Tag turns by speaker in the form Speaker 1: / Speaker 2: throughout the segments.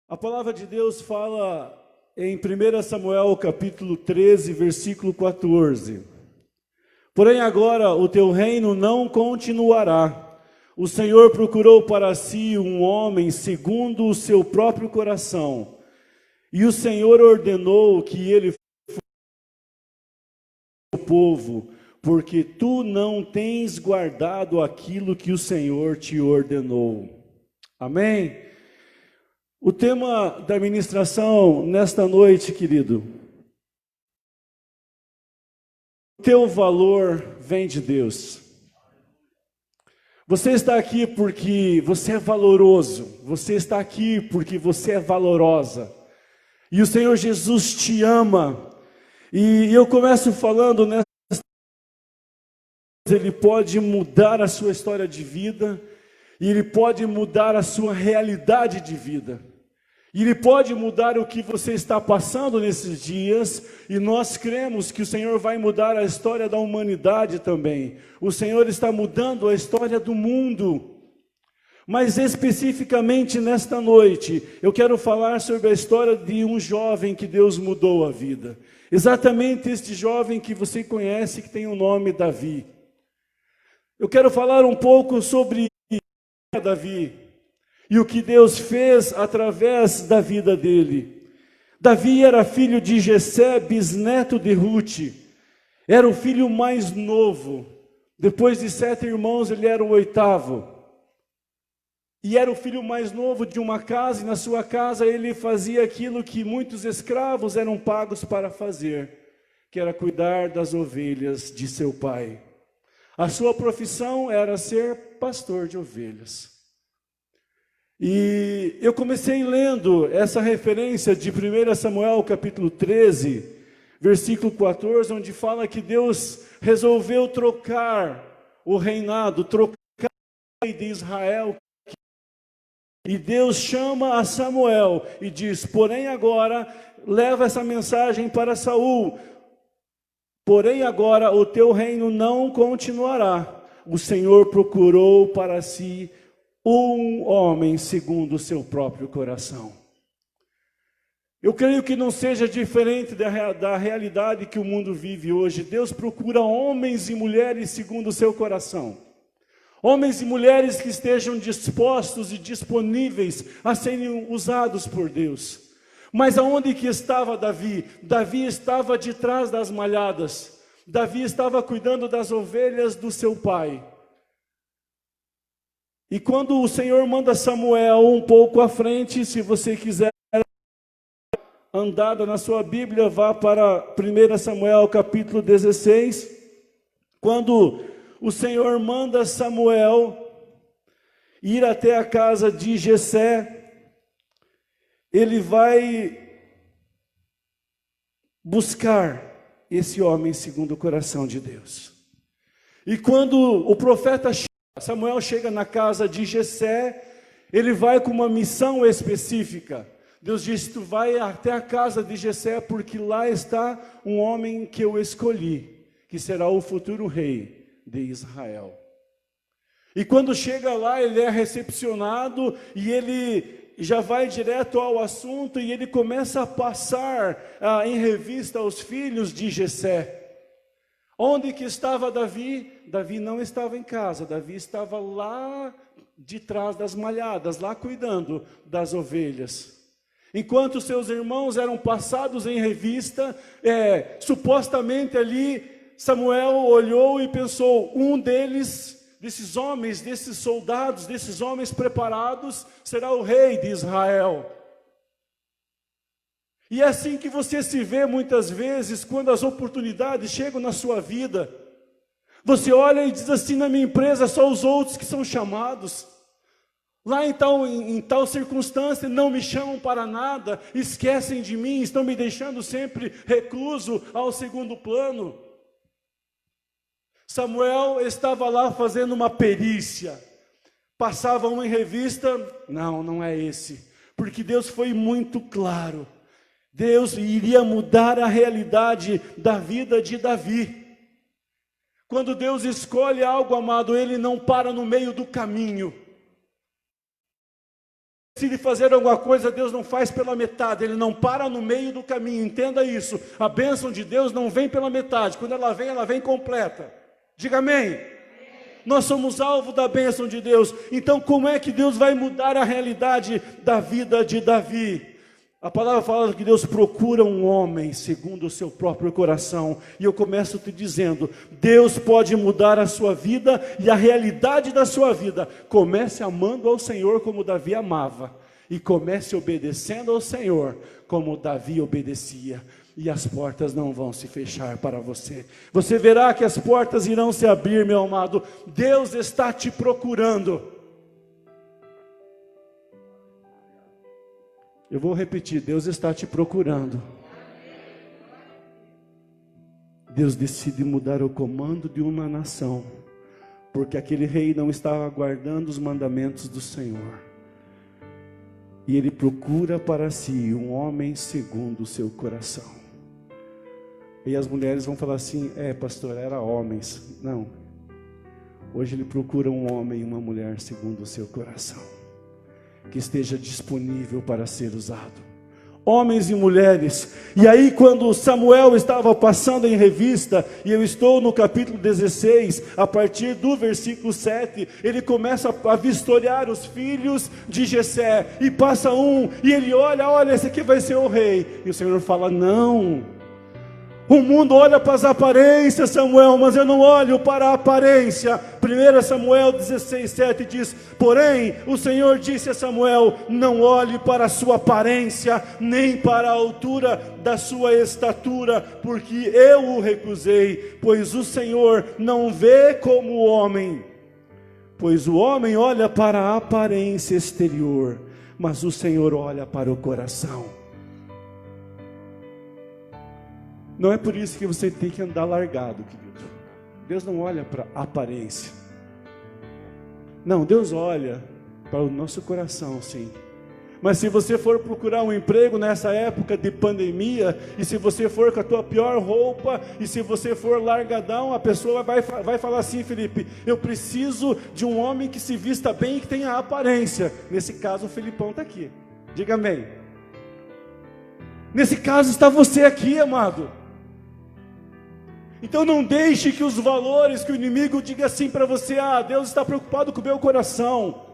Speaker 1: A palavra de Deus fala em 1 Samuel capítulo 13, versículo 14. Porém agora o teu reino não continuará. O Senhor procurou para si um homem segundo o seu próprio coração. E o Senhor ordenou que ele fosse o povo, porque tu não tens guardado aquilo que o Senhor te ordenou. Amém? O tema da ministração nesta noite, querido, o teu valor vem de Deus. Você está aqui porque você é valoroso, você está aqui porque você é valorosa, e o Senhor Jesus te ama. E eu começo falando nessa, Ele pode mudar a sua história de vida, e Ele pode mudar a sua realidade de vida. E Ele pode mudar o que você está passando nesses dias, e nós cremos que o Senhor vai mudar a história da humanidade também. O Senhor está mudando a história do mundo. Mas especificamente nesta noite, eu quero falar sobre a história de um jovem que Deus mudou a vida. Exatamente este jovem que você conhece, que tem o nome Davi. Eu quero falar um pouco sobre Davi e o que Deus fez através da vida dele. Davi era filho de Jessé, bisneto de Rute. Era o filho mais novo. Depois de 7 irmãos, ele era o 8º. E era o filho mais novo de uma casa, e na sua casa ele fazia aquilo que muitos escravos eram pagos para fazer, que era cuidar das ovelhas de seu pai. A sua profissão era ser pastor de ovelhas. E eu comecei lendo essa referência de 1 Samuel capítulo 13, versículo 14, onde fala que Deus resolveu trocar o reinado, trocar o rei de Israel. E Deus chama a Samuel e diz: porém agora, leva essa mensagem para Saul. Porém agora o teu reino não continuará. O Senhor procurou para si um homem segundo o seu próprio coração. Eu creio que não seja diferente da realidade que o mundo vive hoje. Deus procura homens e mulheres segundo o seu coração. Homens e mulheres que estejam dispostos e disponíveis a serem usados por Deus. Mas aonde que estava Davi? Davi estava de trás das malhadas. Davi estava cuidando das ovelhas do seu pai. E quando o Senhor manda Samuel um pouco à frente, se você quiser andada na sua Bíblia, vá para 1 Samuel capítulo 16. Quando o Senhor manda Samuel ir até a casa de Jessé, ele vai buscar esse homem segundo o coração de Deus. E quando o profeta Samuel chega na casa de Jessé, ele vai com uma missão específica. Deus disse: tu vai até a casa de Jessé, porque lá está um homem que eu escolhi, que será o futuro rei de Israel. E quando chega lá, ele é recepcionado e ele já vai direto ao assunto, e ele começa a passar em revista os filhos de Jessé. Onde que estava Davi? Davi não estava em casa, Davi estava lá de trás das malhadas, lá cuidando das ovelhas. Enquanto seus irmãos eram passados em revista, supostamente ali, Samuel olhou e pensou: um desses homens, desses soldados, desses homens preparados, será o rei de Israel. E é assim que você se vê muitas vezes, quando as oportunidades chegam na sua vida. Você olha e diz assim: na minha empresa só os outros que são chamados. Lá em tal circunstância não me chamam para nada, esquecem de mim, estão me deixando sempre recluso ao segundo plano. Samuel estava lá fazendo uma perícia. Passava um em revista: não é esse. Porque Deus foi muito claro. Deus iria mudar a realidade da vida de Davi. Quando Deus escolhe algo, amado, Ele não para no meio do caminho. decide fazer alguma coisa, Deus não faz pela metade, Ele não para no meio do caminho, entenda isso. A bênção de Deus não vem pela metade, quando ela vem completa. Diga amém. Nós somos alvo da bênção de Deus. Então como é que Deus vai mudar a realidade da vida de Davi? A palavra fala que Deus procura um homem segundo o seu próprio coração. E eu começo te dizendo, Deus pode mudar a sua vida e a realidade da sua vida. Comece amando ao Senhor como Davi amava. E comece obedecendo ao Senhor como Davi obedecia. E as portas não vão se fechar para você. Você verá que as portas irão se abrir, meu amado. Deus está te procurando. Eu vou repetir, Deus está te procurando. Deus decide mudar o comando de uma nação, porque aquele rei não estava guardando os mandamentos do Senhor. E ele procura para si um homem segundo o seu coração. E as mulheres vão falar assim, pastor, era homens. Não. Hoje ele procura um homem e uma mulher segundo o seu coração, que esteja disponível para ser usado. Homens e mulheres. E aí quando Samuel estava passando em revista, e eu estou no capítulo 16, a partir do versículo 7, ele começa a vistoriar os filhos de Jessé, e passa um, e ele olha, esse aqui vai ser o rei, e o Senhor fala, não, o mundo olha para as aparências, Samuel, mas eu não olho para a aparência. 1 Samuel 16, 7 diz, porém, o Senhor disse a Samuel, não olhe para a sua aparência, nem para a altura da sua estatura, porque eu o recusei, pois o Senhor não vê como o homem, pois o homem olha para a aparência exterior, mas o Senhor olha para o coração. Não é por isso que você tem que andar largado, querido. Deus não olha para a aparência. Não, Deus olha para o nosso coração, sim. Mas se você for procurar um emprego nessa época de pandemia, e se você for com a tua pior roupa, e se você for largadão, a pessoa vai falar assim, Felipe, eu preciso de um homem que se vista bem e que tenha aparência. Nesse caso o Felipão está aqui. Diga amém. Nesse caso está você aqui, amado. Então não deixe que os valores, que o inimigo diga assim para você, Deus está preocupado com o meu coração.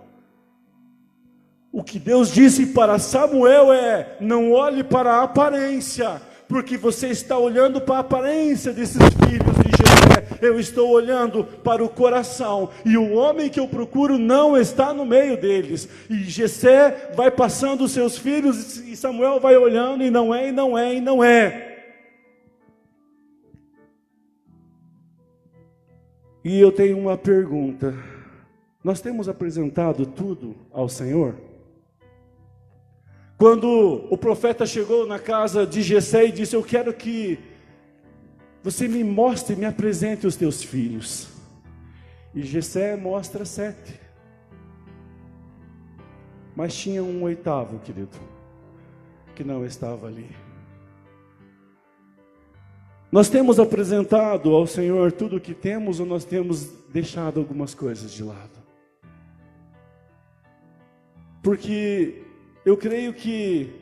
Speaker 1: O que Deus disse para Samuel é, não olhe para a aparência, porque você está olhando para a aparência desses filhos de Jessé. Eu estou olhando para o coração, e o homem que eu procuro não está no meio deles. E Jessé vai passando os seus filhos, e Samuel vai olhando, e não é, e não é, e não é. E eu tenho uma pergunta. Nós temos apresentado tudo ao Senhor? Quando o profeta chegou na casa de Jessé e disse, eu quero que você me mostre, me apresente os teus filhos. E Jessé mostra 7. Mas tinha um 8º, querido, que não estava ali. Nós temos apresentado ao Senhor tudo o que temos, ou nós temos deixado algumas coisas de lado? Porque eu creio que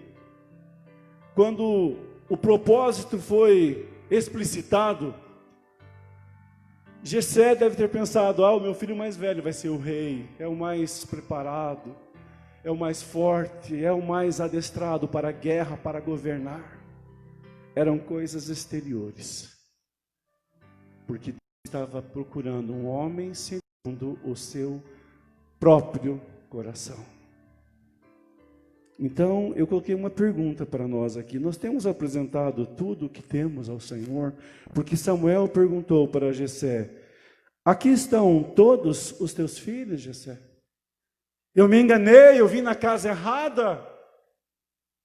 Speaker 1: quando o propósito foi explicitado, Jessé deve ter pensado, o meu filho mais velho vai ser o rei, é o mais preparado, é o mais forte, é o mais adestrado para a guerra, para governar. Eram coisas exteriores, porque Deus estava procurando um homem segundo o seu próprio coração. Então, eu coloquei uma pergunta para nós aqui. Nós temos apresentado tudo o que temos ao Senhor? Porque Samuel perguntou para Jessé, aqui estão todos os teus filhos, Jessé? Eu me enganei, eu vim na casa errada.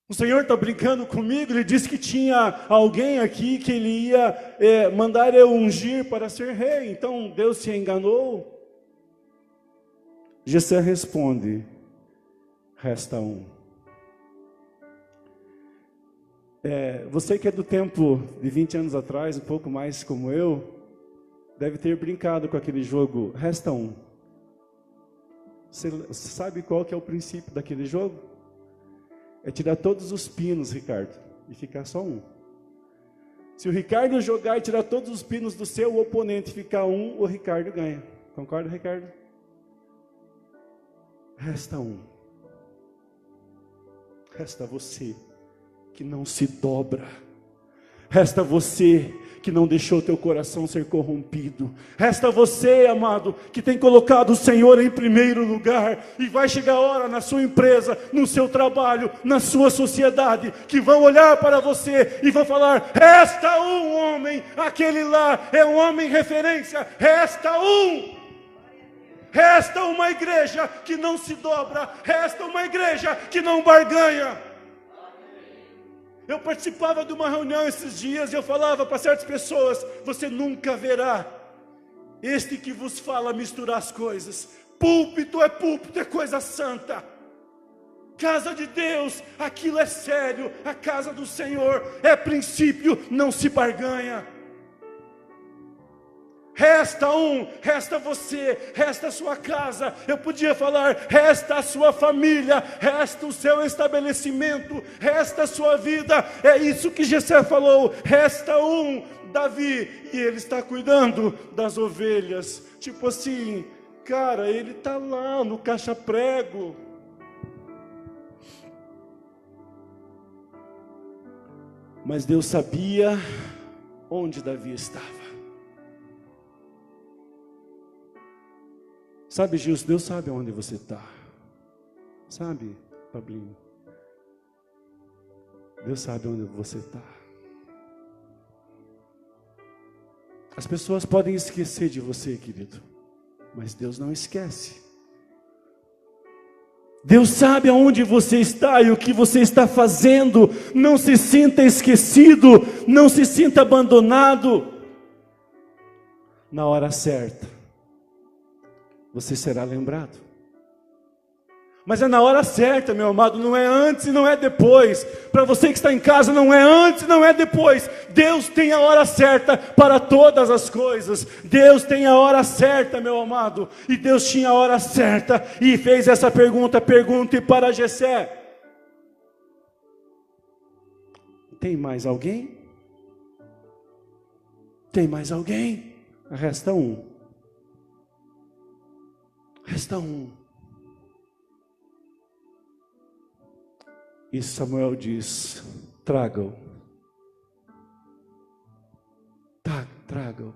Speaker 1: O Senhor está brincando comigo, Ele disse que tinha alguém aqui que Ele ia mandar eu ungir para ser rei. Então Deus se enganou? Jessé responde, resta um. Você que é do tempo de 20 anos atrás, um pouco mais como eu, deve ter brincado com aquele jogo, resta um. Você sabe qual que é o princípio daquele jogo? é tirar todos os pinos, Ricardo, e ficar só um. Se o Ricardo jogar e tirar todos os pinos do seu oponente e ficar um, o Ricardo ganha. Concorda, Ricardo? Resta um. Resta você que não se dobra. Resta você que não deixou teu coração ser corrompido. Resta você, amado, que tem colocado o Senhor em primeiro lugar. E vai chegar a hora na sua empresa, no seu trabalho, na sua sociedade, que vão olhar para você e vão falar: resta um homem, aquele lá é um homem referência. Resta um. Resta uma igreja que não se dobra. Resta uma igreja que não barganha. Eu participava de uma reunião esses dias e eu falava para certas pessoas: você nunca verá este que vos fala misturar as coisas. Púlpito, é coisa santa. Casa de Deus, aquilo é sério. A casa do Senhor é princípio, não se barganha. Resta um, resta você, resta a sua casa. Eu podia falar: resta a sua família, resta o seu estabelecimento, resta a sua vida. É isso que Jessé falou: resta um, Davi, e ele está cuidando das ovelhas. Tipo assim, cara, ele está lá no caixa-prego. Mas Deus sabia onde Davi estava. Sabe, Gilson, Deus sabe onde você está. Sabe, Pablinho? Deus sabe onde você está. As pessoas podem esquecer de você, querido, mas Deus não esquece. Deus sabe aonde você está e o que você está fazendo. Não se sinta esquecido, não se sinta abandonado. Na hora certa, você será lembrado. Mas é na hora certa, meu amado, não é antes e não é depois. Para você que está em casa, não é antes e não é depois. Deus tem a hora certa para todas as coisas. Deus tem a hora certa, meu amado. E Deus tinha a hora certa e fez essa pergunta: pergunte para Jessé. Tem mais alguém? Tem mais alguém? Resta um. Resta um. E Samuel diz: tragam. Tragam.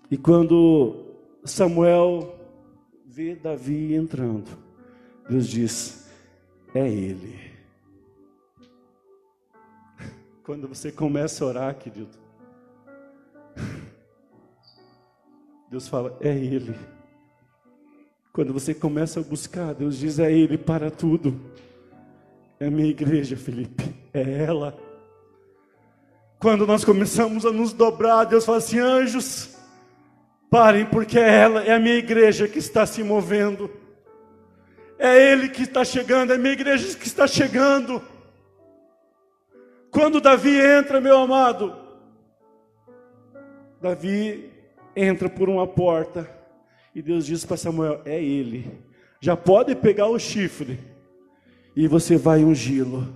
Speaker 1: E quando Samuel vê Davi entrando, Deus diz: é ele. Quando você começa a orar, querido, Deus fala: é ele. Quando você começa a buscar, Deus diz: é ele para tudo. É a minha igreja, Felipe, é ela. Quando nós começamos a nos dobrar, Deus fala assim: anjos, parem, porque é ela, é a minha igreja que está se movendo. É ele que está chegando, é a minha igreja que está chegando. Quando Davi entra, meu amado, Davi entra por uma porta e Deus diz para Samuel: é ele. Já pode pegar o chifre e você vai ungí-lo.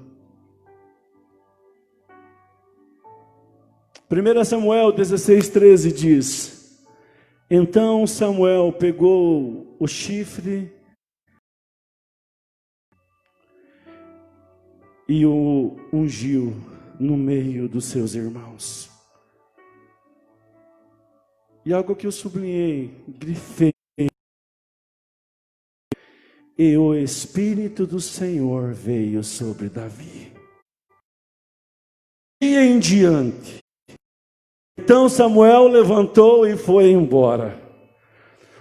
Speaker 1: 1 Samuel 16:13 diz: então Samuel pegou o chifre e o ungiu no meio dos seus irmãos. E algo que eu sublinhei, grifei: e o Espírito do Senhor veio sobre Davi. E em diante, então Samuel levantou e foi embora.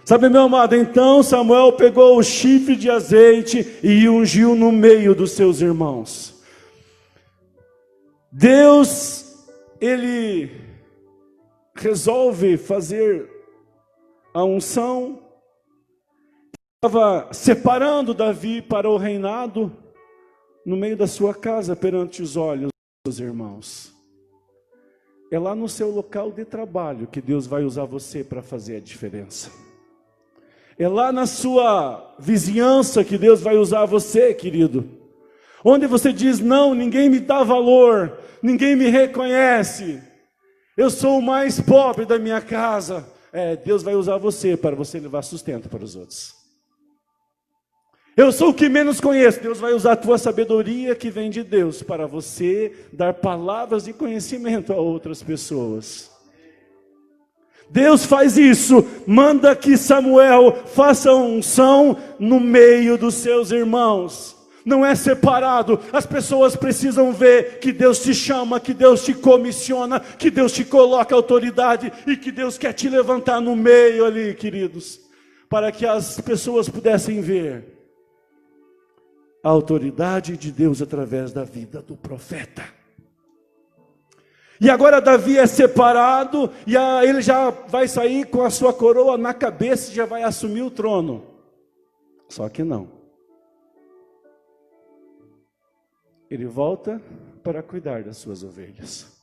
Speaker 1: Sabe, meu amado, então Samuel pegou o chifre de azeite e ungiu no meio dos seus irmãos. Deus, ele resolve fazer a unção. Estava separando Davi para o reinado no meio da sua casa, perante os olhos dos seus irmãos. É lá no seu local de trabalho que Deus vai usar você para fazer a diferença. É lá na sua vizinhança que Deus vai usar você, querido. Onde você diz, não, ninguém me dá valor, ninguém me reconhece. Eu sou o mais pobre da minha casa. Deus vai usar você para você levar sustento para os outros. Eu sou o que menos conheço. Deus vai usar a tua sabedoria que vem de Deus para você dar palavras de conhecimento a outras pessoas. Deus faz isso, manda que Samuel faça unção no meio dos seus irmãos. Não é separado. As pessoas precisam ver que Deus te chama, que Deus te comissiona, que Deus te coloca autoridade e que Deus quer te levantar no meio ali, queridos, para que as pessoas pudessem ver a autoridade de Deus através da vida do profeta. E agora Davi é separado, e ele já vai sair com a sua coroa na cabeça e já vai assumir o trono. Só que não. Ele volta para cuidar das suas ovelhas.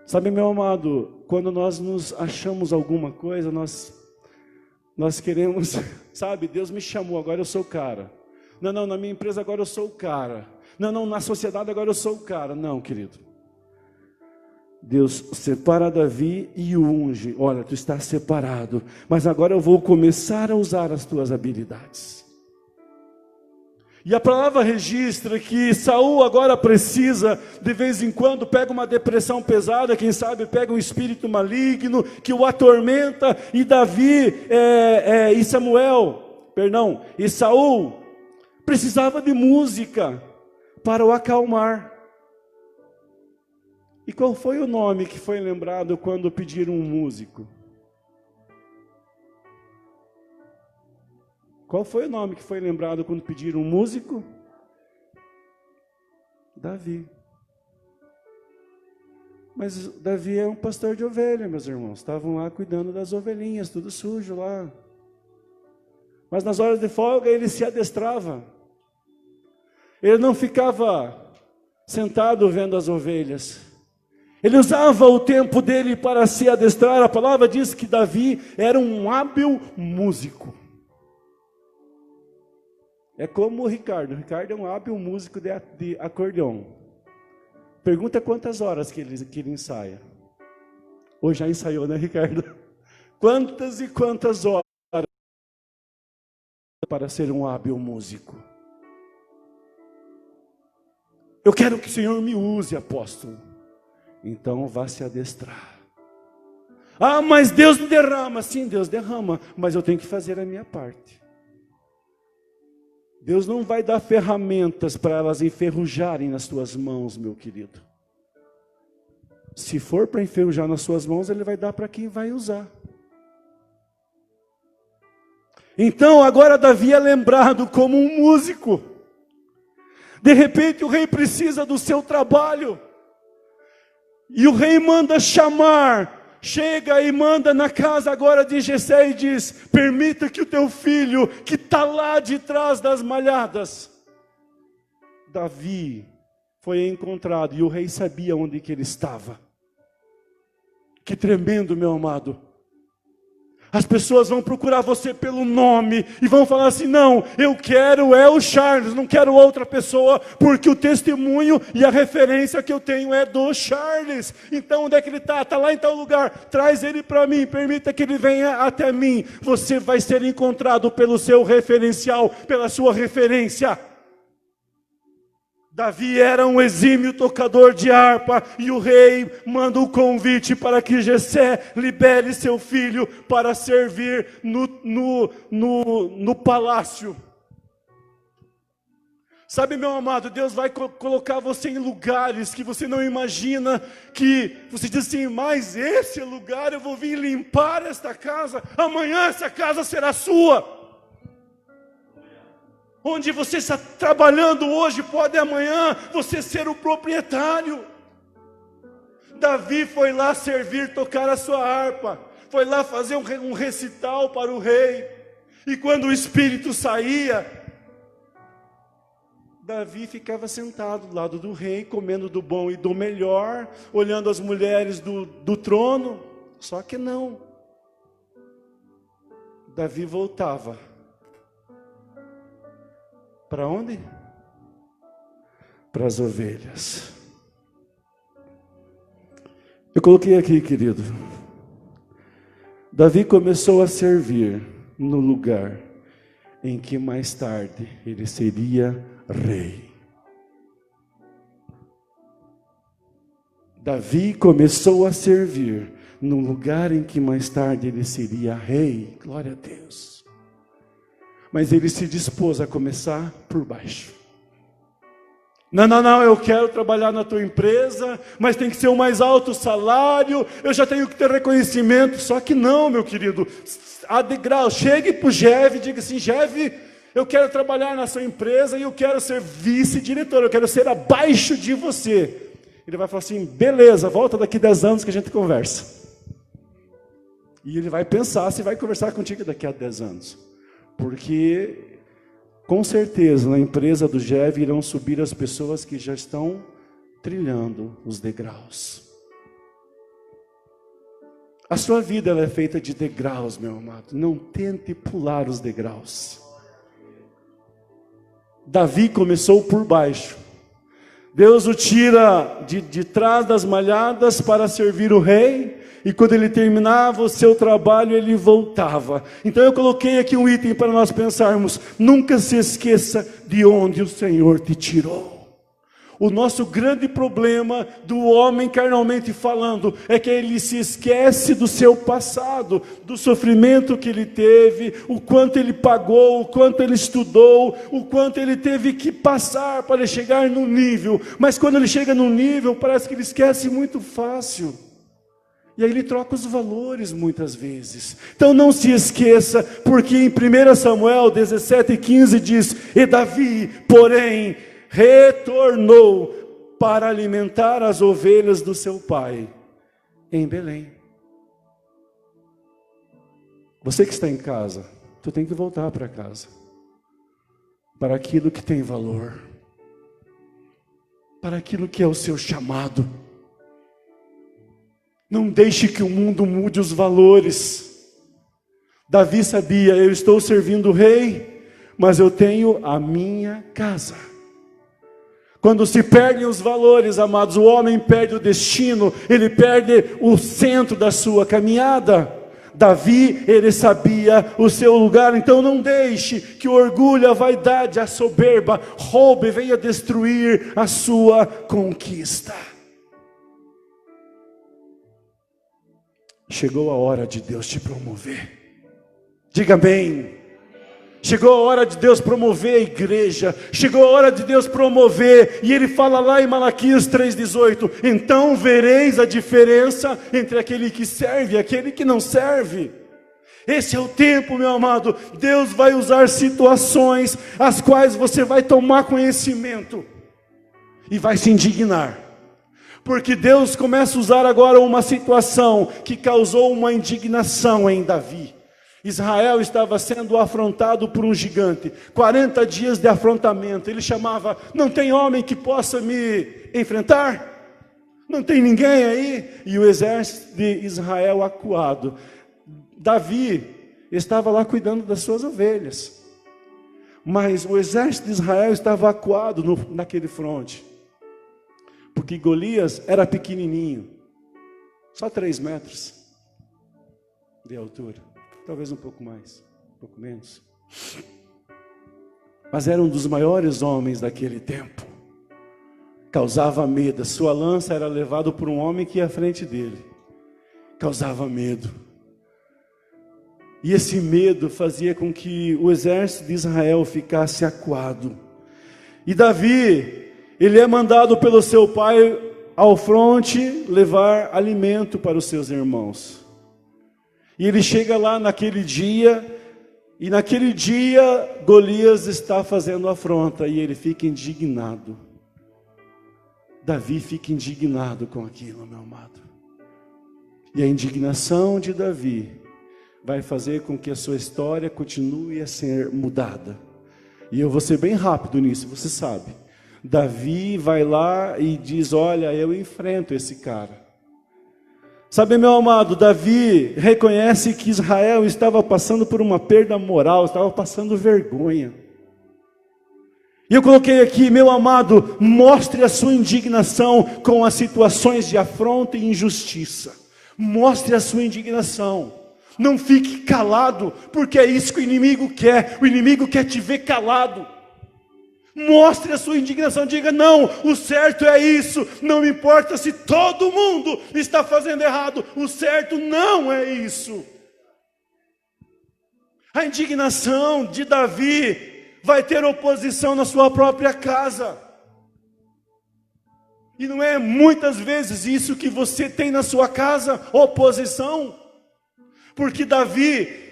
Speaker 1: Sabe, meu amado, quando nós nos achamos alguma coisa, nós queremos, sabe, Deus me chamou, agora eu sou o cara. Não, na minha empresa agora eu sou o cara. Não, na sociedade agora eu sou o cara. Não, querido. Deus separa Davi e o unge. Olha, tu estás separado, mas agora eu vou começar a usar as tuas habilidades. E a palavra registra que Saul agora precisa, de vez em quando, pega uma depressão pesada, quem sabe pega um espírito maligno que o atormenta, e Davi e Saul precisava de música para o acalmar. E qual foi o nome que foi lembrado quando pediram um músico? Qual foi o nome que foi lembrado quando pediram um músico? Davi. Mas Davi é um pastor de ovelha, meus irmãos. Estavam lá cuidando das ovelhinhas, tudo sujo lá. Mas nas horas de folga ele se adestrava. Ele não ficava sentado vendo as ovelhas. Ele usava o tempo dele para se adestrar. A palavra diz que Davi era um hábil músico. É como o Ricardo. O Ricardo é um hábil músico de acordeon. Pergunta quantas horas que ele ensaia. Ou já ensaiou, né, Ricardo? Quantas e quantas horas para ser um hábil músico? Eu quero que o Senhor me use, apóstolo. Então vá se adestrar. Ah, mas Deus me derrama. Sim, Deus derrama, mas eu tenho que fazer a minha parte. Deus não vai dar ferramentas para elas enferrujarem nas tuas mãos, meu querido. Se for para enferrujar nas suas mãos, Ele vai dar para quem vai usar. Então agora Davi é lembrado como um músico. De repente o rei precisa do seu trabalho. E o rei manda chamar. Chega e manda na casa agora de Jessé e diz: permita que o teu filho, que está lá de trás das malhadas. Davi foi encontrado e o rei sabia onde que ele estava. Que tremendo, meu amado. As pessoas vão procurar você pelo nome e vão falar assim: não, eu quero o Charles, não quero outra pessoa, porque o testemunho e a referência que eu tenho é do Charles. Então onde é que ele está? Está lá em tal lugar, traz ele para mim, permita que ele venha até mim. Você vai ser encontrado pelo seu referencial, pela sua referência. Davi era um exímio tocador de harpa, e o rei manda um convite para que Jessé libere seu filho para servir no palácio. Sabe, meu amado, Deus vai colocar você em lugares que você não imagina, que você diz assim: mas esse lugar eu vou vir limpar esta casa, amanhã essa casa será sua. Onde você está trabalhando hoje, pode amanhã você ser o proprietário. Davi foi lá servir, tocar a sua harpa, foi lá fazer um recital para o rei. E quando o espírito saía, Davi ficava sentado do lado do rei, comendo do bom e do melhor, olhando as mulheres do trono. Só que não. Davi voltava. Para onde? Para as ovelhas. Eu coloquei aqui, querido. Davi começou a servir no lugar em que mais tarde ele seria rei. Davi começou a servir no lugar em que mais tarde ele seria rei. Glória a Deus. Mas ele se dispôs a começar por baixo. Não, eu quero trabalhar na tua empresa, mas tem que ser o mais alto salário, eu já tenho que ter reconhecimento. Só que não, meu querido, a degrau, chegue para o Jev e diga assim: Jev, eu quero trabalhar na sua empresa e eu quero ser vice-diretor, eu quero ser abaixo de você. Ele vai falar assim: beleza, volta daqui 10 anos que a gente conversa. E ele vai pensar se vai conversar contigo daqui a 10 anos. Porque com certeza, na empresa do Jev irão subir as pessoas que já estão trilhando os degraus. A sua vida ela é feita de degraus, meu amado. Não tente pular os degraus. Davi começou por baixo. Deus o tira de trás das malhadas para servir o rei. E quando ele terminava o seu trabalho, ele voltava. Então eu coloquei aqui um item para nós pensarmos. Nunca se esqueça de onde o Senhor te tirou. O nosso grande problema do homem carnalmente falando é que ele se esquece do seu passado, do sofrimento que ele teve, o quanto ele pagou, o quanto ele estudou, o quanto ele teve que passar para chegar no nível. Mas quando ele chega no nível, parece que ele esquece muito fácil. E aí ele troca os valores muitas vezes. Então não se esqueça, porque em 1 Samuel 17:15 diz: E Davi, porém, retornou para alimentar as ovelhas do seu pai em Belém. Você que está em casa, tu tem que voltar para casa, para aquilo que tem valor, para aquilo que é o seu chamado. Não deixe que o mundo mude os valores. Davi sabia: eu estou servindo o rei, mas eu tenho a minha casa. Quando se perdem os valores, amados, o homem perde o destino, ele perde o centro da sua caminhada. Davi, ele sabia o seu lugar. Então não deixe que o orgulho, a vaidade, a soberba roube, venha destruir a sua conquista. Chegou a hora de Deus te promover. Diga amém. Chegou a hora de Deus promover a igreja. Chegou a hora de Deus promover. E ele fala lá em Malaquias 3,18: então vereis a diferença entre aquele que serve e aquele que não serve. Esse é o tempo, meu amado. Deus vai usar situações as quais você vai tomar conhecimento e vai se indignar. Porque Deus começa a usar agora uma situação que causou uma indignação em Davi. Israel estava sendo afrontado por um gigante, 40 dias de afrontamento. Ele chamava: não tem homem que possa me enfrentar? Não tem ninguém aí? E o exército de Israel acuado. Davi estava lá cuidando das suas ovelhas, mas o exército de Israel estava acuado naquele fronte. Porque Golias era pequenininho, só 3 metros de altura, talvez um pouco mais, um pouco menos. Mas era um dos maiores homens daquele tempo. Causava medo, sua lança era levada por um homem que ia à frente dele. Causava medo. E esse medo fazia com que o exército de Israel ficasse acuado. E Davi, ele é mandado pelo seu pai ao fronte levar alimento para os seus irmãos. E ele chega lá naquele dia, e naquele dia Golias está fazendo afronta, e ele fica indignado. Davi fica indignado com aquilo, meu amado. E a indignação de Davi vai fazer com que a sua história continue a ser mudada. E eu vou ser bem rápido nisso, você sabe. Davi vai lá e diz: olha, eu enfrento esse cara. Sabe, meu amado, Davi reconhece que Israel estava passando por uma perda moral, estava passando vergonha. E eu coloquei aqui, meu amado, mostre a sua indignação com as situações de afronta e injustiça. Mostre a sua indignação. Não fique calado, porque é isso que o inimigo quer. O inimigo quer te ver calado. Mostre a sua indignação, diga: não, o certo é isso, não me importa se todo mundo está fazendo errado, o certo não é isso. A indignação de Davi vai ter oposição na sua própria casa. E não é muitas vezes isso que você tem na sua casa, oposição? Porque Davi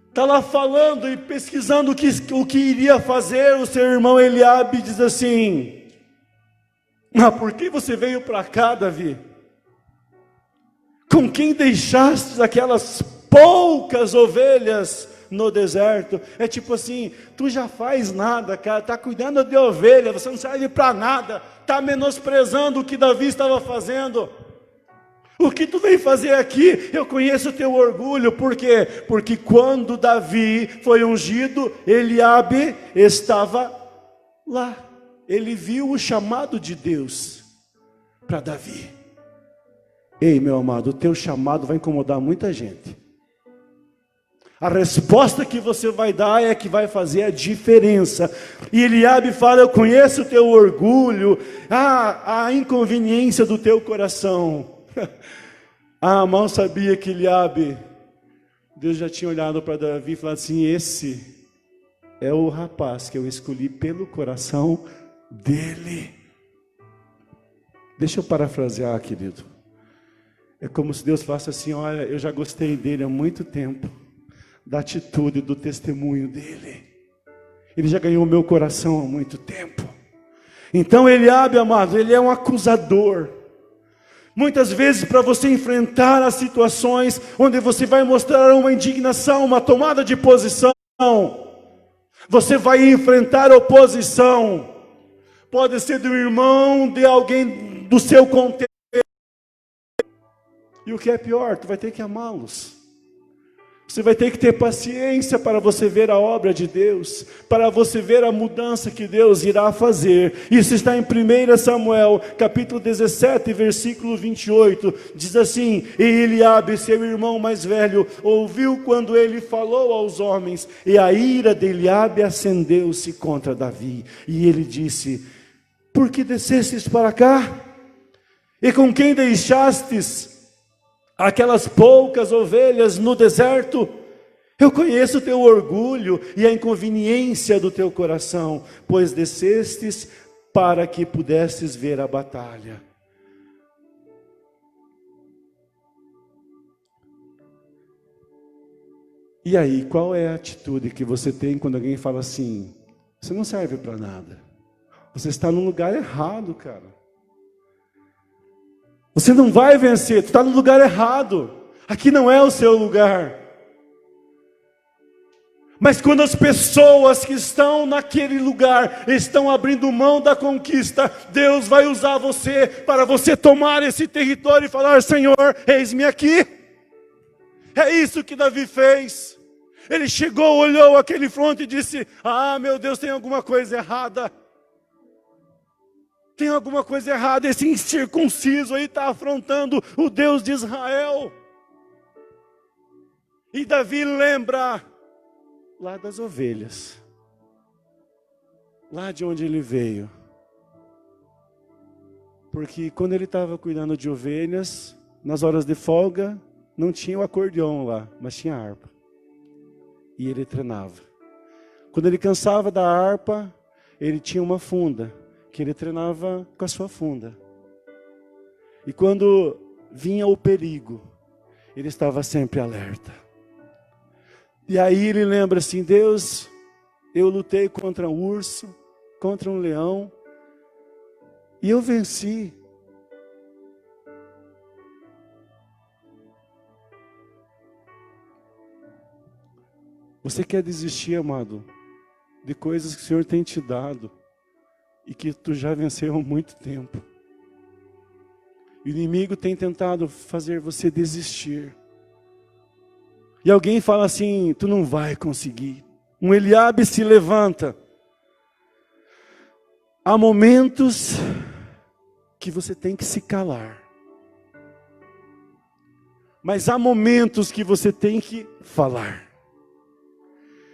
Speaker 1: está lá falando e pesquisando o que iria fazer. O seu irmão Eliabe diz assim: mas por que você veio para cá, Davi? Com quem deixaste aquelas poucas ovelhas no deserto? É tipo assim, tu já faz nada, cara, está cuidando de ovelha, você não serve para nada, está menosprezando o que Davi estava fazendo. O que tu veio fazer aqui? Eu conheço o teu orgulho. Por quê? Porque quando Davi foi ungido, Eliabe estava lá. Ele viu o chamado de Deus para Davi. Ei, meu amado, o teu chamado vai incomodar muita gente. A resposta que você vai dar é que vai fazer a diferença. E Eliabe fala: eu conheço o teu orgulho, a inconveniência do teu coração. Mal sabia que Eliabe, Deus já tinha olhado para Davi e falado assim: esse é o rapaz que eu escolhi pelo coração dele. Deixa eu parafrasear, querido. É como se Deus falasse assim: olha, eu já gostei dele há muito tempo, da atitude, do testemunho dele. Ele já ganhou o meu coração há muito tempo. Então Eliabe, amado, ele é um acusador. Muitas vezes, para você enfrentar as situações onde você vai mostrar uma indignação, uma tomada de posição, você vai enfrentar oposição. Pode ser do irmão, de alguém do seu contexto. E o que é pior, tu vai ter que amá-los. Você vai ter que ter paciência para você ver a obra de Deus, para você ver a mudança que Deus irá fazer. Isso está em 1 Samuel, capítulo 17, versículo 28. Diz assim: e Eliabe, seu irmão mais velho, ouviu quando ele falou aos homens, e a ira de Eliabe acendeu-se contra Davi. E ele disse: por que descestes para cá? E com quem deixastes aquelas poucas ovelhas no deserto? Eu conheço o teu orgulho e a inconveniência do teu coração, pois descestes para que pudesses ver a batalha. E aí, qual é a atitude que você tem quando alguém fala assim: você não serve para nada, você está no lugar errado, cara. Você não vai vencer, tu está no lugar errado. Aqui não é o seu lugar. Mas quando as pessoas que estão naquele lugar estão abrindo mão da conquista, Deus vai usar você para você tomar esse território e falar: Senhor, eis-me aqui. É isso que Davi fez. Ele chegou, olhou aquele fronte e disse: meu Deus, tem alguma coisa errada. Tem alguma coisa errada, esse incircunciso aí está afrontando o Deus de Israel. E Davi lembra lá das ovelhas, lá de onde ele veio. Porque quando ele estava cuidando de ovelhas, nas horas de folga, não tinha o acordeão lá, mas tinha a harpa. E ele treinava. Quando ele cansava da harpa, ele tinha uma funda, que ele treinava com a sua funda. E quando vinha o perigo, ele estava sempre alerta. E aí ele lembra assim: Deus, eu lutei contra um urso, contra um leão, e eu venci. Você quer desistir, amado, de coisas que o Senhor tem te dado e que tu já venceu há muito tempo? O inimigo tem tentado fazer você desistir. E alguém fala assim, tu não vai conseguir. Um Eliabe se levanta. Há momentos que você tem que se calar. Mas há momentos que você tem que falar.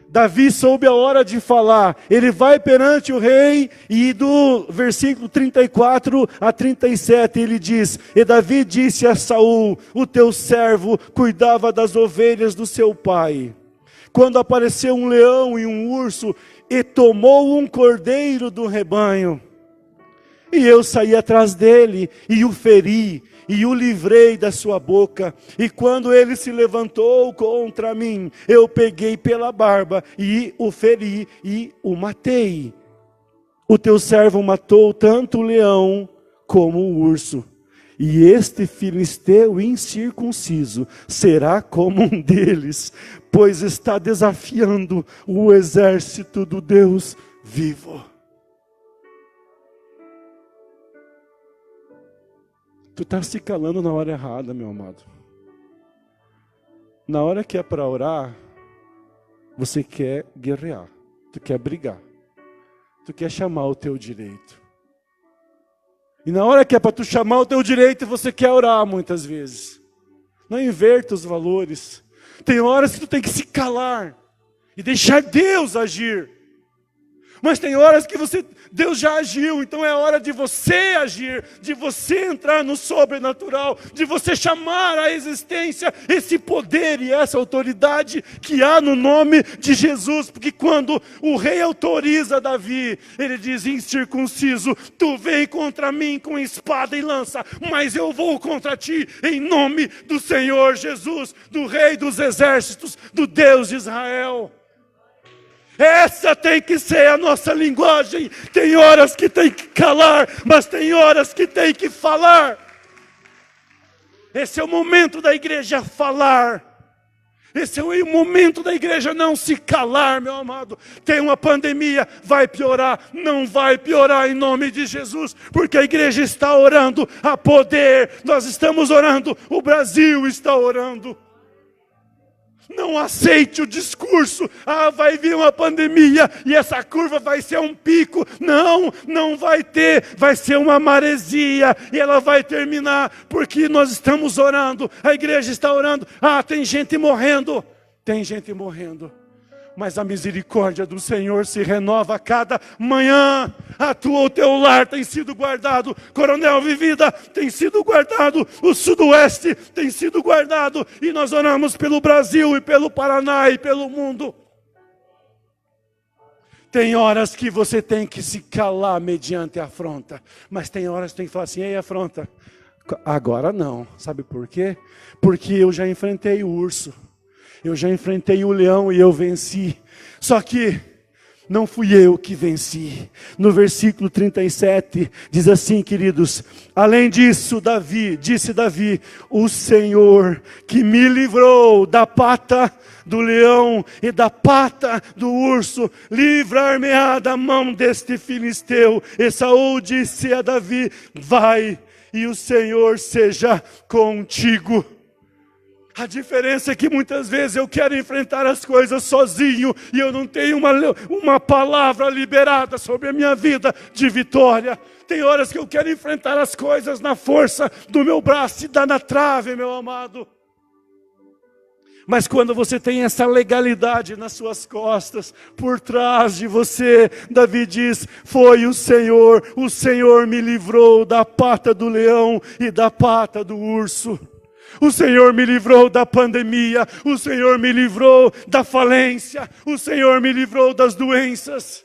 Speaker 1: Davi soube a hora de falar. Ele vai perante o rei e do versículo 34 a 37 ele diz: E Davi disse a Saul, o teu servo cuidava das ovelhas do seu pai. Quando apareceu um leão e um urso e tomou um cordeiro do rebanho. E eu saí atrás dele e o feri e o livrei da sua boca. E quando ele se levantou contra mim, eu peguei pela barba e o feri e o matei. O teu servo matou tanto o leão como o urso. E este filisteu incircunciso será como um deles, pois está desafiando o exército do Deus vivo. Tu está se calando na hora errada, meu amado. Na hora que é para orar, você quer guerrear, tu quer brigar, tu quer chamar o teu direito. E na hora que é para tu chamar o teu direito, você quer orar muitas vezes. Não inverta os valores. Tem horas que tu tem que se calar e deixar Deus agir. Mas tem horas que Deus já agiu, então é hora de você agir, de você entrar no sobrenatural, de você chamar à existência esse poder e essa autoridade que há no nome de Jesus. Porque quando o rei autoriza Davi, ele diz: incircunciso, tu vem contra mim com espada e lança, mas eu vou contra ti em nome do Senhor Jesus, do Rei dos exércitos, do Deus de Israel. Essa tem que ser a nossa linguagem. Tem horas que tem que calar, mas tem horas que tem que falar. Esse é o momento da igreja falar. Esse é o momento da igreja não se calar, meu amado. Tem uma pandemia, vai piorar. Não vai piorar em nome de Jesus, porque a igreja está orando a poder. Nós estamos orando, o Brasil está orando. Não aceite o discurso: vai vir uma pandemia e essa curva vai ser um pico. Não, não vai ter, vai ser uma maresia e ela vai terminar, porque nós estamos orando, a igreja está orando. Tem gente morrendo, mas a misericórdia do Senhor se renova a cada manhã. O teu lar tem sido guardado, Coronel Vivida tem sido guardado, o Sudoeste tem sido guardado, e nós oramos pelo Brasil e pelo Paraná e pelo mundo. Tem horas que você tem que se calar mediante a afronta, mas tem horas que tem que falar assim: ei, afronta, agora não. Sabe por quê? Porque eu já enfrentei o urso, eu já enfrentei o leão e eu venci. Só que não fui eu que venci. No versículo 37 diz assim, queridos: além disso, disse Davi, o Senhor que me livrou da pata do leão e da pata do urso, livrar-me-á da mão deste filisteu. E Saul disse a Davi: vai, e o Senhor seja contigo. A diferença é que muitas vezes eu quero enfrentar as coisas sozinho e eu não tenho uma palavra liberada sobre a minha vida de vitória. Tem horas que eu quero enfrentar as coisas na força do meu braço e dar na trave, meu amado. Mas quando você tem essa legalidade nas suas costas, por trás de você, Davi diz: foi o Senhor me livrou da pata do leão e da pata do urso. O Senhor me livrou da pandemia, o Senhor me livrou da falência, o Senhor me livrou das doenças.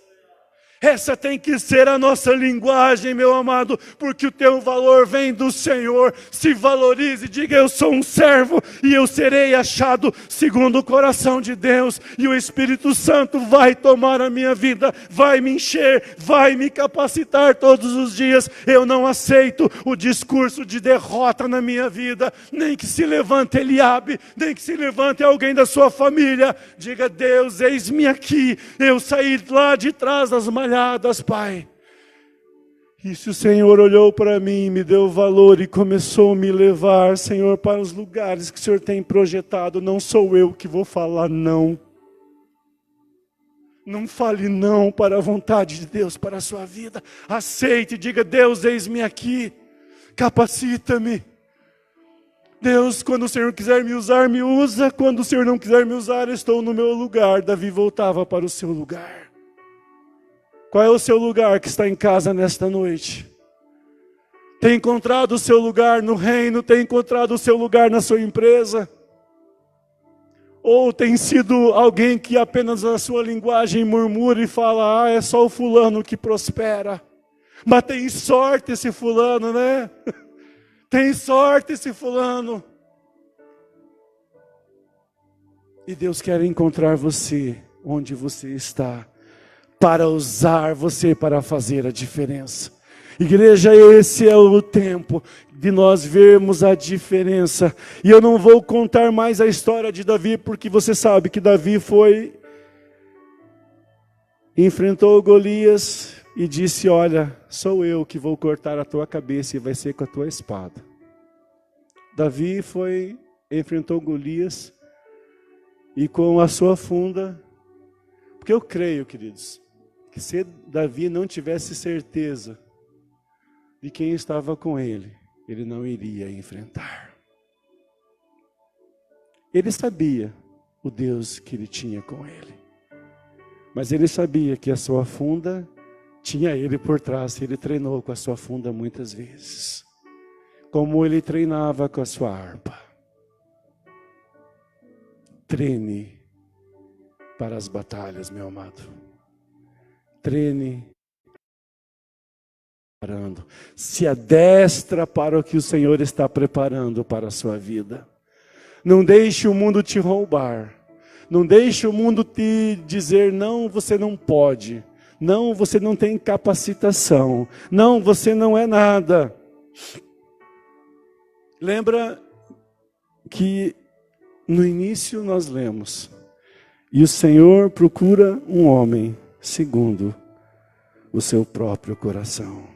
Speaker 1: Essa tem que ser a nossa linguagem, meu amado, porque o teu valor vem do Senhor. Se valorize, diga: eu sou um servo e eu serei achado segundo o coração de Deus. E o Espírito Santo vai tomar a minha vida, vai me encher, vai me capacitar todos os dias. Eu não aceito o discurso de derrota na minha vida, nem que se levante Eliabe, nem que se levante alguém da sua família. Diga: Deus, eis-me aqui, eu saí lá de trás das malhadas, Pai, E se o Senhor olhou para mim, me deu valor e começou a me levar, Senhor, para os lugares que o Senhor tem projetado, não sou eu que vou falar não. Não fale não para a vontade de Deus, para a sua vida. Aceite, diga: Deus, eis-me aqui, capacita-me. Deus, quando o Senhor quiser me usar, me usa. Quando o Senhor não quiser me usar, estou no meu lugar. Davi voltava para o seu lugar. Qual é o seu lugar que está em casa nesta noite? Tem encontrado o seu lugar no reino? Tem encontrado o seu lugar na sua empresa? Ou tem sido alguém que apenas na sua linguagem murmura e fala: é só o fulano que prospera. Mas tem sorte esse fulano, né? Tem sorte esse fulano. E Deus quer encontrar você onde você está, para usar você para fazer a diferença. Igreja, esse é o tempo de nós vermos a diferença. E eu não vou contar mais a história de Davi, porque você sabe que Davi enfrentou Golias e disse: olha, sou eu que vou cortar a tua cabeça e vai ser com a tua espada. Davi enfrentou Golias e com a sua funda, porque eu creio, queridos, que se Davi não tivesse certeza de quem estava com ele, ele não iria enfrentar. Ele sabia o Deus que ele tinha com ele, mas ele sabia que a sua funda tinha ele por trás. Ele treinou com a sua funda muitas vezes, como ele treinava com a sua harpa. Treine para as batalhas, meu amado. Treine. Se adestra para o que o Senhor está preparando para a sua vida. Não deixe o mundo te roubar. Não deixe o mundo te dizer: não, você não pode. Não, você não tem capacitação. Não, você não é nada. Lembra que no início nós lemos: e o Senhor procura um homem segundo o seu próprio coração.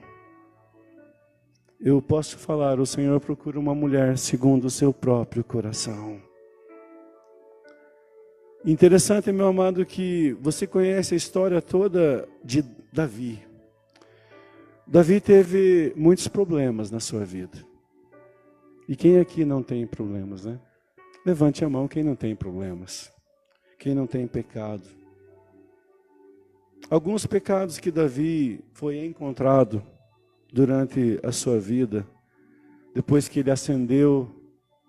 Speaker 1: Eu posso falar: o Senhor procura uma mulher segundo o seu próprio coração. Interessante, meu amado, que você conhece a história toda de Davi. Davi teve muitos problemas na sua vida. E quem aqui não tem problemas, né? Levante a mão quem não tem problemas. Quem não tem pecado. Alguns pecados que Davi foi encontrado durante a sua vida, depois que ele ascendeu,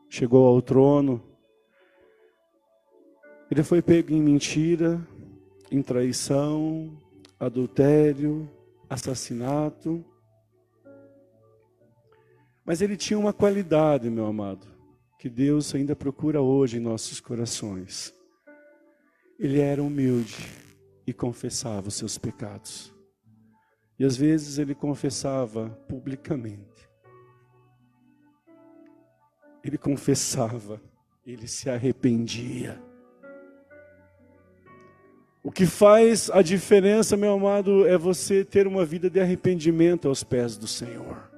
Speaker 1: chegou ao trono, ele foi pego em mentira, em traição, adultério, assassinato. Mas ele tinha uma qualidade, meu amado, que Deus ainda procura hoje em nossos corações. Ele era humilde e confessava os seus pecados. E às vezes ele confessava publicamente. Ele confessava, ele se arrependia. O que faz a diferença, meu amado, é você ter uma vida de arrependimento aos pés do Senhor.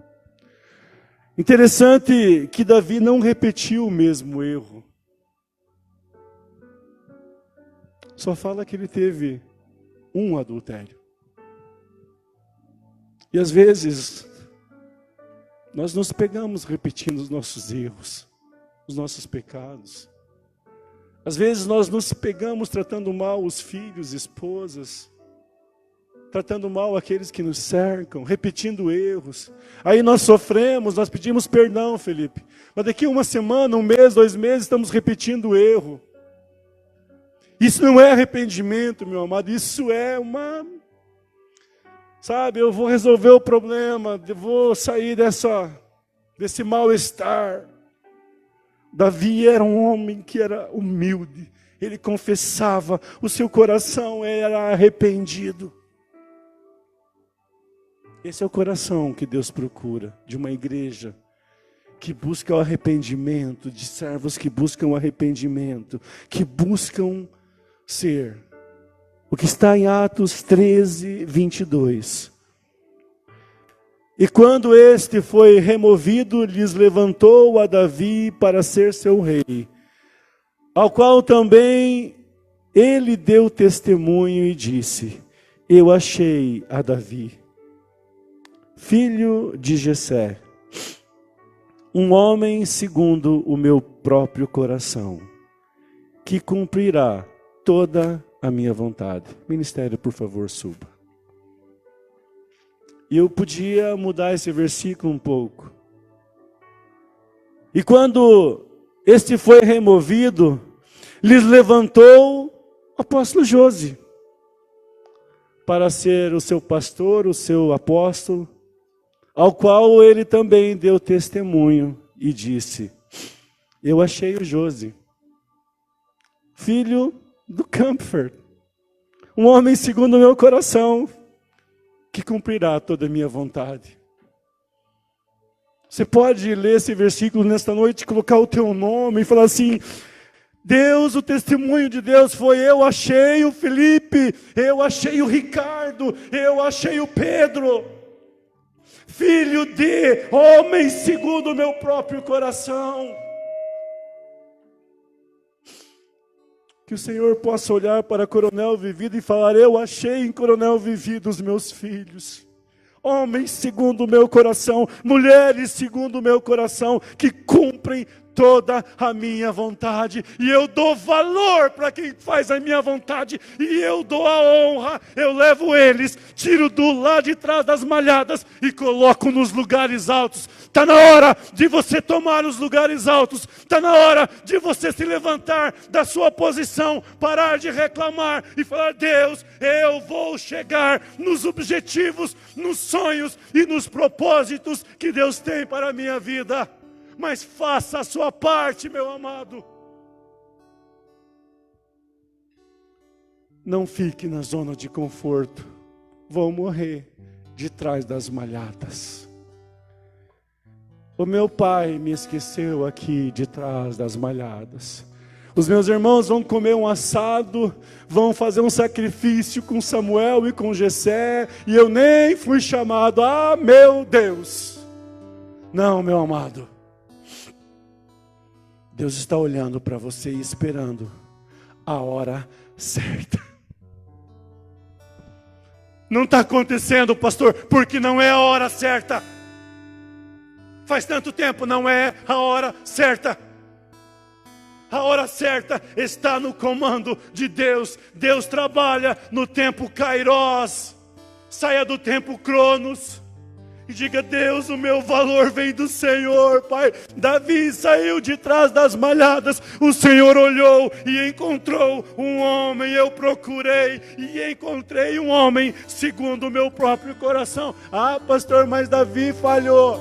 Speaker 1: Interessante que Davi não repetiu o mesmo erro. Só fala que ele teve um adultério. E às vezes, nós nos pegamos repetindo os nossos erros, os nossos pecados. Às vezes nós nos pegamos tratando mal os filhos, esposas, tratando mal aqueles que nos cercam, repetindo erros. Aí nós sofremos, nós pedimos perdão, Felipe. Mas daqui uma semana, um mês, 2 meses, estamos repetindo o erro. Isso não é arrependimento, meu amado, isso é sabe, eu vou resolver o problema, eu vou sair desse mal-estar. Davi era um homem que era humilde, ele confessava, o seu coração era arrependido. Esse é o coração que Deus procura, de uma igreja que busca o arrependimento, de servos que buscam o arrependimento, que buscam ser o que está em Atos 13, 22. E quando este foi removido, lhes levantou a Davi para ser seu rei, ao qual também ele deu testemunho e disse: eu achei a Davi, filho de Jessé, um homem segundo o meu próprio coração, que cumprirá toda a minha vontade. Ministério, por favor, suba. E eu podia mudar esse versículo um pouco. E quando este foi removido, lhes levantou o apóstolo Josi para ser o seu pastor, o seu apóstolo, ao qual ele também deu testemunho e disse: eu achei o Josi, filho do Comfort, um homem segundo o meu coração, que cumprirá toda a minha vontade. Você pode ler esse versículo nesta noite, colocar o teu nome e falar assim: Deus, o testemunho de Deus foi: eu achei o Felipe, eu achei o Ricardo, eu achei o Pedro, filho de homem segundo o meu próprio coração. Que o Senhor possa olhar para Coronel Vivido e falar: eu achei em Coronel Vivido os meus filhos, homens segundo o meu coração, mulheres segundo o meu coração, que cumprem toda a minha vontade, e eu dou valor para quem faz a minha vontade, e eu dou a honra, eu levo eles, tiro do lá de trás das malhadas e coloco nos lugares altos. Está na hora de você tomar os lugares altos, está na hora de você se levantar da sua posição, parar de reclamar e falar: Deus, eu vou chegar nos objetivos, nos sonhos e nos propósitos que Deus tem para a minha vida. Mas faça a sua parte, meu amado. Não fique na zona de conforto. Vou morrer de trás das malhadas. O meu pai me esqueceu aqui de trás das malhadas. Os meus irmãos vão comer um assado, vão fazer um sacrifício com Samuel e com Jessé, e eu nem fui chamado. Ah, meu Deus! Não, meu amado. Deus está olhando para você e esperando a hora certa. Não está acontecendo, pastor, porque não é a hora certa. Faz tanto tempo, não é a hora certa. A hora certa está no comando de Deus. Deus trabalha no tempo Kairos. Saia do tempo Cronos e diga: Deus, o meu valor vem do Senhor, Pai. Davi saiu de trás das malhadas, o Senhor olhou e encontrou um homem. Eu procurei e encontrei um homem segundo o meu próprio coração. Ah, pastor, mas Davi falhou.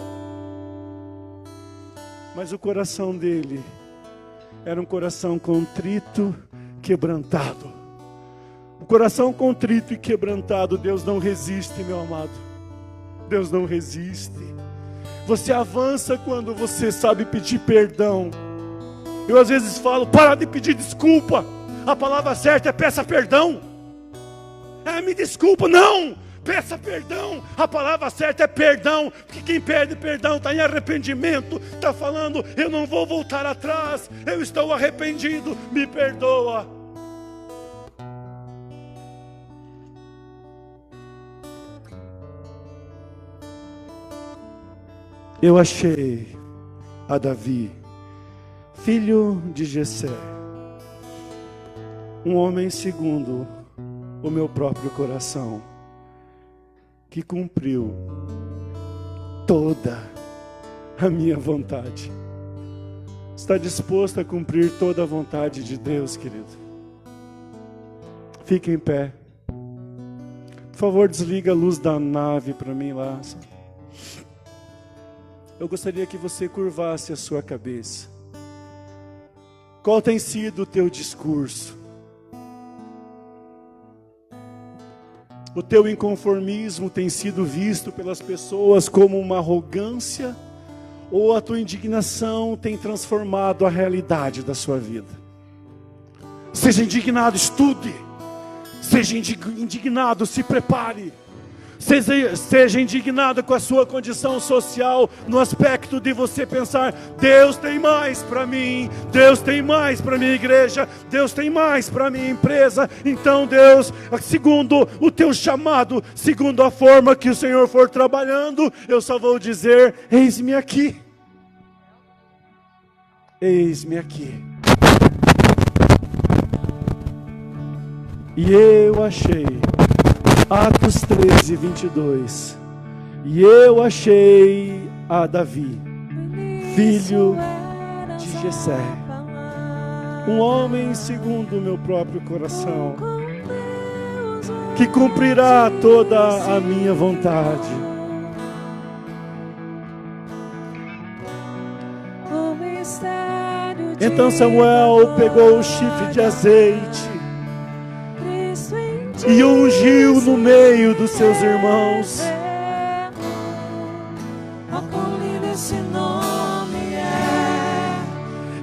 Speaker 1: Mas o coração dele era um coração contrito, quebrantado. O coração contrito e quebrantado, Deus não resiste, meu amado. Deus não resiste. Você avança quando você sabe pedir perdão. Eu às vezes falo: para de pedir desculpa. A palavra certa é peça perdão. Me desculpa, não. Peça perdão. A palavra certa é perdão. Porque quem pede perdão está em arrependimento. Está falando: eu não vou voltar atrás. Eu estou arrependido. Me perdoa. Eu achei a Davi, filho de Jessé, um homem segundo o meu próprio coração, que cumpriu toda a minha vontade. Está disposto a cumprir toda a vontade de Deus, querido? Fique em pé. Por favor, desliga a luz da nave para mim lá. Eu gostaria que você curvasse a sua cabeça. Qual tem sido o teu discurso? O teu inconformismo tem sido visto pelas pessoas como uma arrogância? Ou a tua indignação tem transformado a realidade da sua vida? Seja indignado, estude. Seja indignado, se prepare. Seja indignado com a sua condição social, no aspecto de você pensar: Deus tem mais para mim, Deus tem mais para minha igreja, Deus tem mais para minha empresa. Então Deus, segundo o teu chamado, segundo a forma que o Senhor for trabalhando, eu só vou dizer: eis-me aqui. Eis-me aqui. E eu achei, Atos 13, 22, e eu achei a Davi, filho de Jessé, um homem segundo o meu próprio coração, que cumprirá toda a minha vontade. Então Samuel pegou o chifre de azeite e ungiu no meio dos seus irmãos.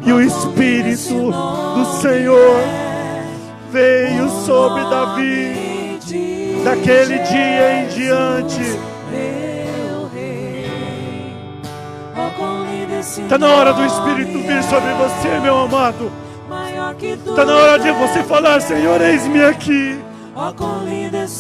Speaker 1: E o Espírito do Senhor veio sobre Davi daquele dia em diante. Está na hora do Espírito vir sobre você, meu amado. Está na hora de você falar: Senhor, eis-me aqui.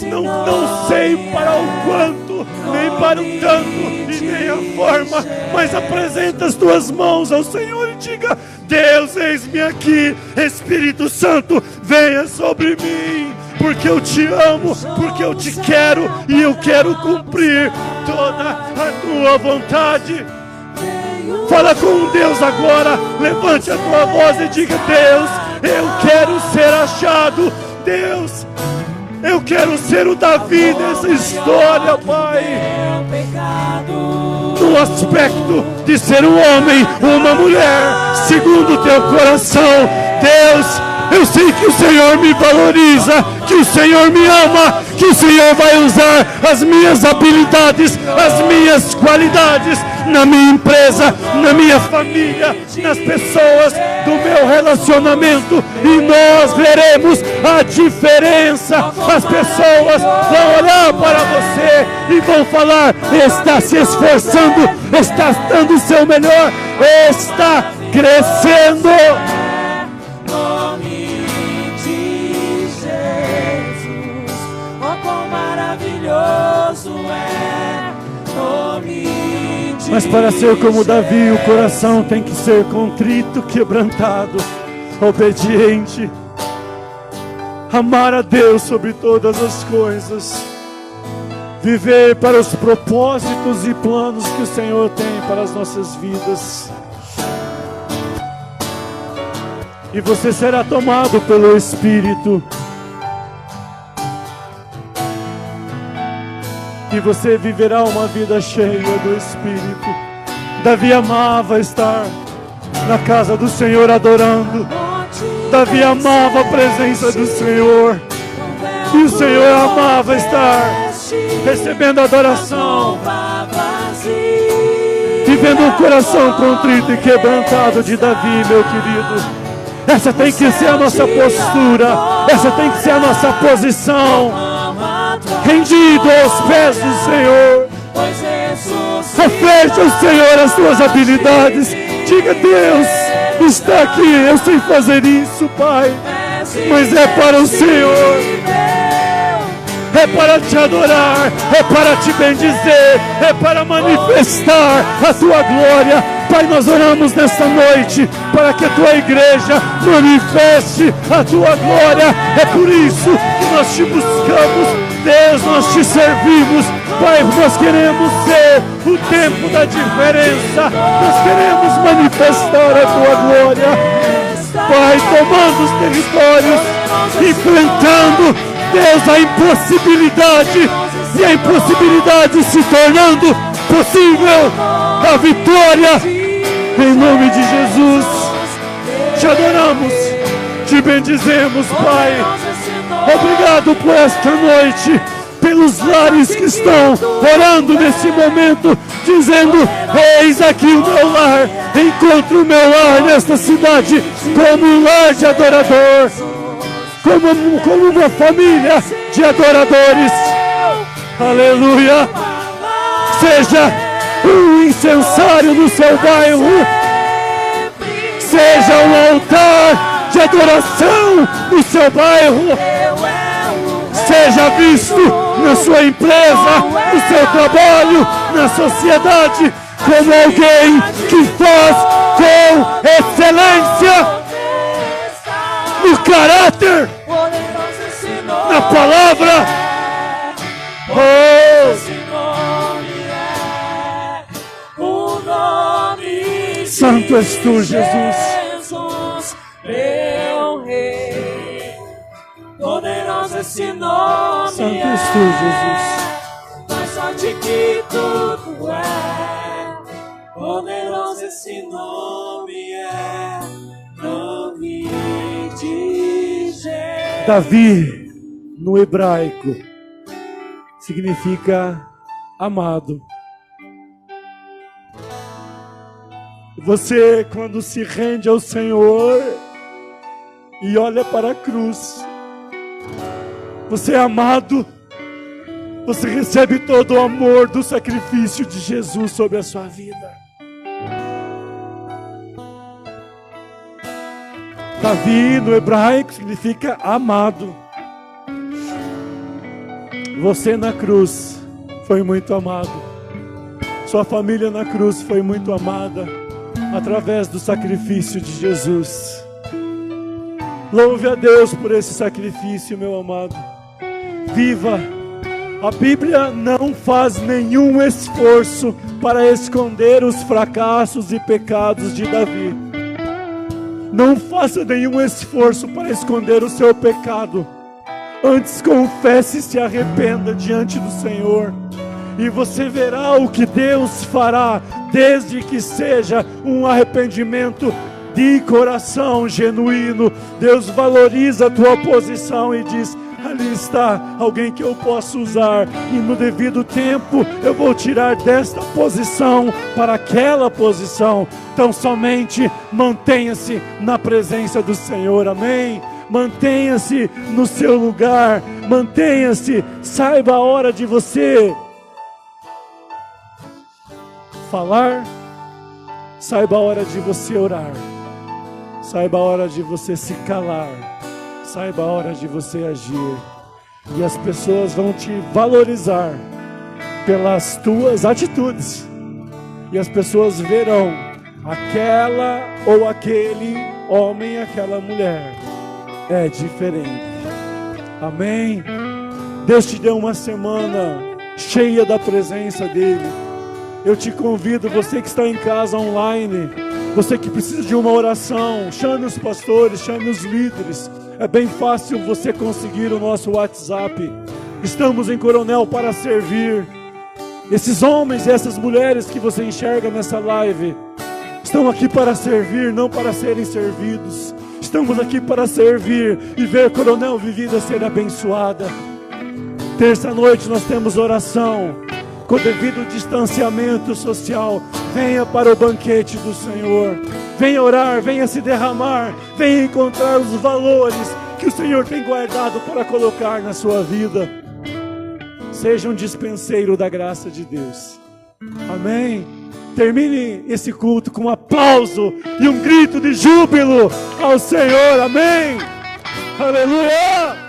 Speaker 1: Não sei para o quanto, nem para o tanto, e nem a forma, mas apresenta as tuas mãos ao Senhor e diga: Deus, eis-me aqui. Espírito Santo, venha sobre mim, porque eu te amo, porque eu te quero, e eu quero cumprir toda a tua vontade. Fala com Deus agora, levante a tua voz e diga: Deus, eu quero ser achado. Deus, eu quero ser o Davi dessa história, Pai. No aspecto de ser um homem ou uma mulher, segundo o teu coração. Deus, eu sei que o Senhor me valoriza, que o Senhor me ama, que o Senhor vai usar as minhas habilidades, as minhas qualidades, na minha empresa, na minha família, nas pessoas do meu relacionamento, e nós veremos a diferença. As pessoas vão olhar para você e vão falar: está se esforçando, está dando o seu melhor, está crescendo. Mas para ser como Davi, o coração tem que ser contrito, quebrantado, obediente, amar a Deus sobre todas as coisas, viver para os propósitos e planos que o Senhor tem para as nossas vidas. E você será tomado pelo Espírito. E você viverá uma vida cheia do Espírito. Davi amava estar na casa do Senhor adorando. Davi amava a presença do Senhor. E o Senhor amava estar recebendo adoração, vivendo um coração contrito e quebrantado de Davi, meu querido. Essa tem que ser a nossa postura. Essa tem que ser a nossa posição. Rendido aos pés do Senhor. Ofereça ao Senhor as tuas habilidades. Diga: Deus, está aqui, eu sei fazer isso, Pai, mas é para o Senhor, é para te adorar, é para te bendizer, é para manifestar a tua glória. Pai, nós oramos nesta noite para que a tua igreja manifeste a tua glória. É por isso que nós te buscamos. Deus, nós te servimos. Pai, nós queremos ser o tempo da diferença. Nós queremos manifestar a tua glória. Pai, tomando os territórios, enfrentando, Deus, a impossibilidade, e a impossibilidade se tornando possível. A vitória, em nome de Jesus. Te adoramos, te bendizemos, Pai. Obrigado por esta noite, pelos lares que estão orando nesse momento, dizendo: eis aqui o meu lar. Encontro o meu lar nesta cidade como um lar de adorador, como uma família de adoradores. Aleluia. Seja um incensário no seu bairro. Seja um altar de adoração no seu bairro. Seja visto na sua empresa, no seu trabalho, na sociedade, como alguém que faz com excelência no caráter, na palavra. Santo és tu, Jesus,
Speaker 2: meu Rei. Poderoso esse nome.
Speaker 1: Santo és tu, Jesus.
Speaker 2: Mais forte que tudo é. Poderoso esse nome é. Nome de Jesus.
Speaker 1: Davi, no hebraico, significa amado. Você, quando se rende ao Senhor e olha para a cruz, você é amado, você recebe todo o amor do sacrifício de Jesus sobre a sua vida. Davi, no hebraico, significa amado. Você na cruz foi muito amado. Sua família na cruz foi muito amada através do sacrifício de Jesus. Louve a Deus por esse sacrifício, meu amado. Viva! A Bíblia não faz nenhum esforço para esconder os fracassos e pecados de Davi. Não faça nenhum esforço para esconder o seu pecado. Antes confesse e se arrependa diante do Senhor. E você verá o que Deus fará, desde que seja um arrependimento de coração genuíno. Deus valoriza a tua posição e diz: ali está alguém que eu posso usar, e no devido tempo eu vou tirar desta posição para aquela posição. Então somente mantenha-se na presença do Senhor, amém? Mantenha-se no seu lugar, mantenha-se, saiba a hora de você falar, saiba a hora de você orar, saiba a hora de você se calar, saiba a hora de você agir, e as pessoas vão te valorizar pelas tuas atitudes, e as pessoas verão aquela ou aquele homem, aquela mulher é diferente. Amém? Deus te deu uma semana cheia da presença dele. Eu te convido, você que está em casa online, você que precisa de uma oração, chame os pastores, chame os líderes. É bem fácil você conseguir o nosso WhatsApp. Estamos em Coronel para servir. Esses homens e essas mulheres que você enxerga nessa live estão aqui para servir, não para serem servidos. Estamos aqui para servir e ver Coronel Vivida ser abençoada. Terça-noite nós temos oração com devido distanciamento social. Venha para o banquete do Senhor. Venha orar, venha se derramar, venha encontrar os valores que o Senhor tem guardado para colocar na sua vida. Seja um dispenseiro da graça de Deus. Amém? Termine esse culto com um aplauso e um grito de júbilo ao Senhor. Amém? Aleluia!